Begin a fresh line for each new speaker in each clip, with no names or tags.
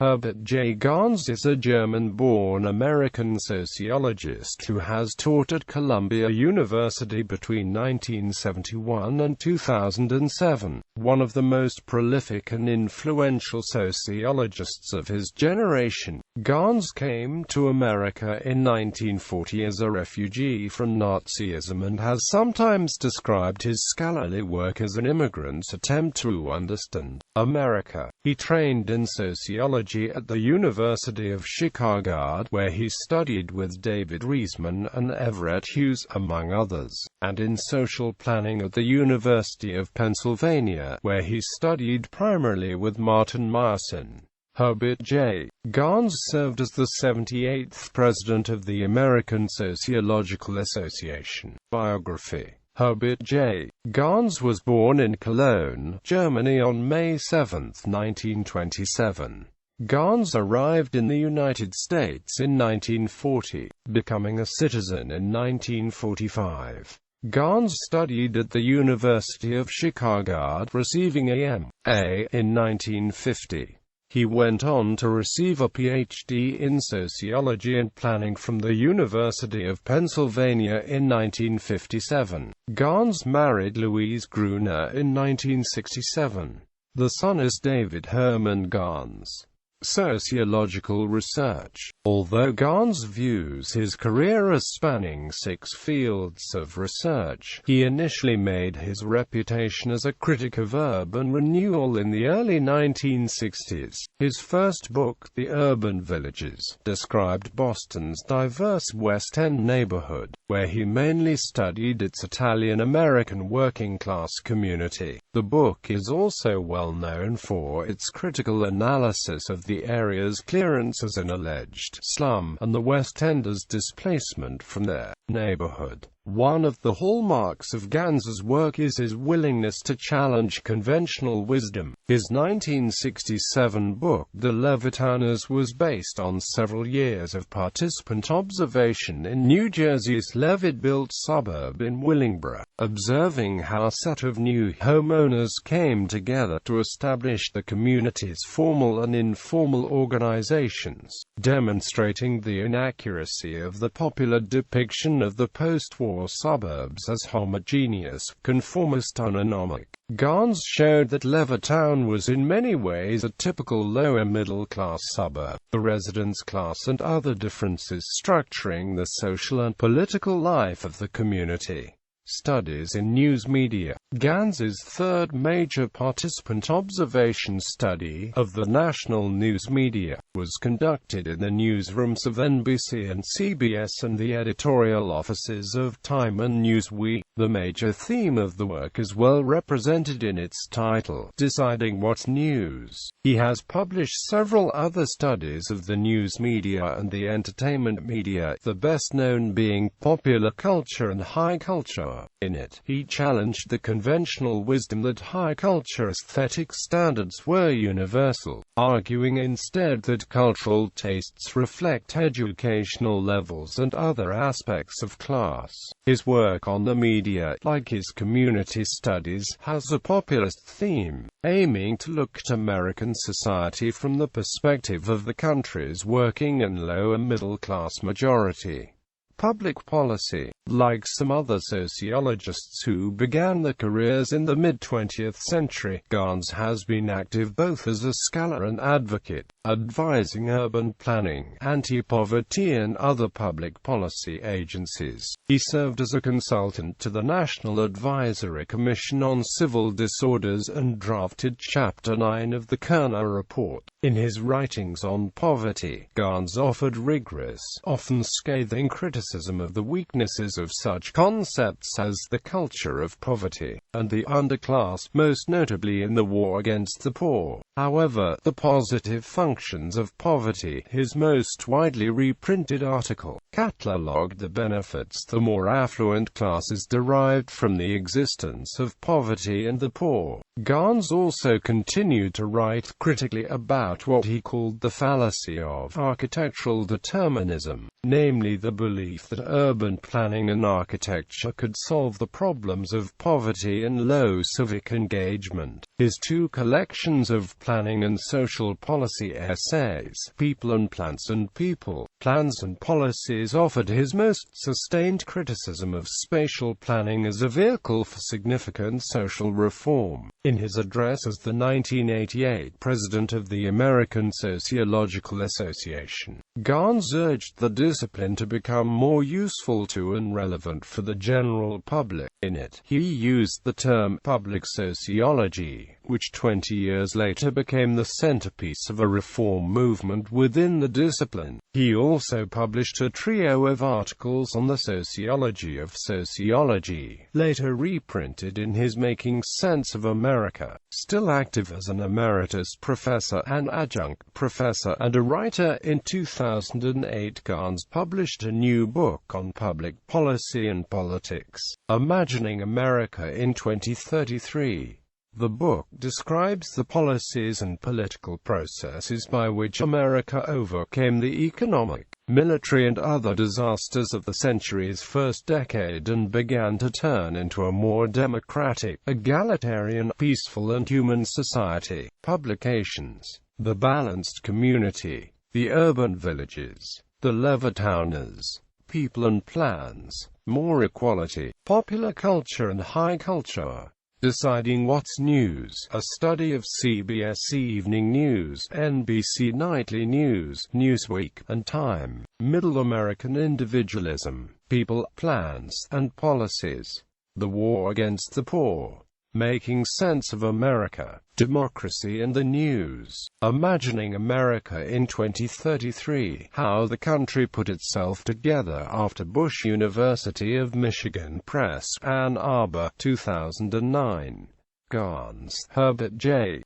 Herbert J. Gans is a German-born American sociologist who has taught at Columbia University between 1971 and 2007. One of the most prolific and influential sociologists of his generation, Gans came to America in 1940 as a refugee from Nazism and has sometimes described his scholarly work as an immigrant's attempt to understand America. He trained in sociology at the University of Chicago, where he studied with David Riesman and Everett Hughes, among others, and in social planning at the University of Pennsylvania, where he studied primarily with Martin Meyerson. Herbert J. Gans served as the 78th president of the American Sociological Association. Biography. Herbert J. Gans was born in Cologne, Germany on May 7, 1927. Gans arrived in the United States in 1940, becoming a citizen in 1945. Gans studied at the University of Chicago, receiving a M.A. in 1950. He went on to receive a Ph.D. in sociology and planning from the University of Pennsylvania in 1957. Gans married Louise Gruner in 1967. The son is David Herman Gans. Sociological research. Although Gans views his career as spanning 6 fields of research, he initially made his reputation as a critic of urban renewal in the early 1960s. His first book, The Urban Villages, described Boston's diverse West End neighborhood, where he mainly studied its Italian-American working-class community. The book is also well known for its critical analysis of the area's clearance as an alleged slum, and the West Enders' displacement from their neighborhood. One of the hallmarks of Gans's work is his willingness to challenge conventional wisdom. His 1967 book, The Levittowners, was based on several years of participant observation in New Jersey's Levitt-built suburb in Willingboro, observing how a set of new homeowners came together to establish the community's formal and informal organizations, demonstrating the inaccuracy of the popular depiction of the post-war suburbs as homogeneous, conformist, uneconomic. Gans showed that Levittown was in many ways a typical lower-middle-class suburb, the residence class and other differences structuring the social and political life of the community. Studies in news media. Gans's third major participant observation study of the national news media was conducted in the newsrooms of NBC and CBS and the editorial offices of Time and Newsweek. The major theme of the work is well represented in its title, Deciding What's News. He has published several other studies of the news media and the entertainment media, the best known being Popular Culture and High Culture. In it, he challenged the conventional wisdom that high culture aesthetic standards were universal, arguing instead that cultural tastes reflect educational levels and other aspects of class. His work on the media, like his community studies, has a populist theme, aiming to look at American society from the perspective of the country's working and lower middle-class majority. Public policy. Like some other sociologists who began their careers in the mid-20th century, Gans has been active both as a scholar and advocate, advising urban planning, anti-poverty and other public policy agencies. He served as a consultant to the National Advisory Commission on Civil Disorders and drafted Chapter 9 of the Kerner Report. In his writings on poverty, Gans offered rigorous, often scathing criticism of the weaknesses of such concepts as the culture of poverty, and the underclass, most notably in the war against the poor. However, the positive functions of poverty, his most widely reprinted article, catalogued the benefits the more affluent classes derived from the existence of poverty and the poor. Gans also continued to write critically about out what he called the fallacy of architectural determinism, namely the belief that urban planning and architecture could solve the problems of poverty and low civic engagement. His two collections of planning and social policy essays, People and Plants and People, Plans and Policies, offered his most sustained criticism of spatial planning as a vehicle for significant social reform. In his address as the 1988 president of the American Sociological Association, Gans urged the discipline to become more useful to and relevant for the general public. In it, he used the term public sociology, which 20 years later became the centerpiece of a reform movement within the discipline. He also published a trio of articles on the sociology of sociology, later reprinted in his Making Sense of America. Still active as an emeritus professor, an adjunct professor, and a writer, in 2008 Gans published a new book on public policy and politics, Imagining America in 2033. The book describes the policies and political processes by which America overcame the economic, military and other disasters of the century's first decade and began to turn into a more democratic, egalitarian, peaceful and human society. Publications: The Balanced Community, The Urban Villages, The Levittowners, People and Plans, More Equality, Popular Culture and High Culture, Deciding What's News, a study of CBS Evening News, NBC Nightly News, Newsweek, and Time, Middle American Individualism, People, Plans, and Policies, The War Against the Poor, Making Sense of America, Democracy and the News, Imagining America in 2033, How the Country Put Itself Together After Bush, University of Michigan Press, Ann Arbor, 2009. Gans, Herbert J.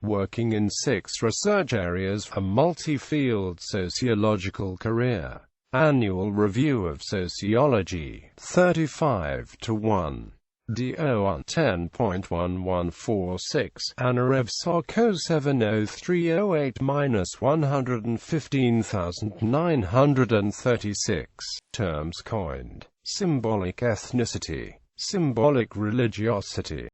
Working in 6 research areas, a multi-field sociological career. Annual Review of Sociology, 35:1. DO 10.1146, Anarev Sarko 70308-115936. Terms coined: symbolic ethnicity, symbolic religiosity,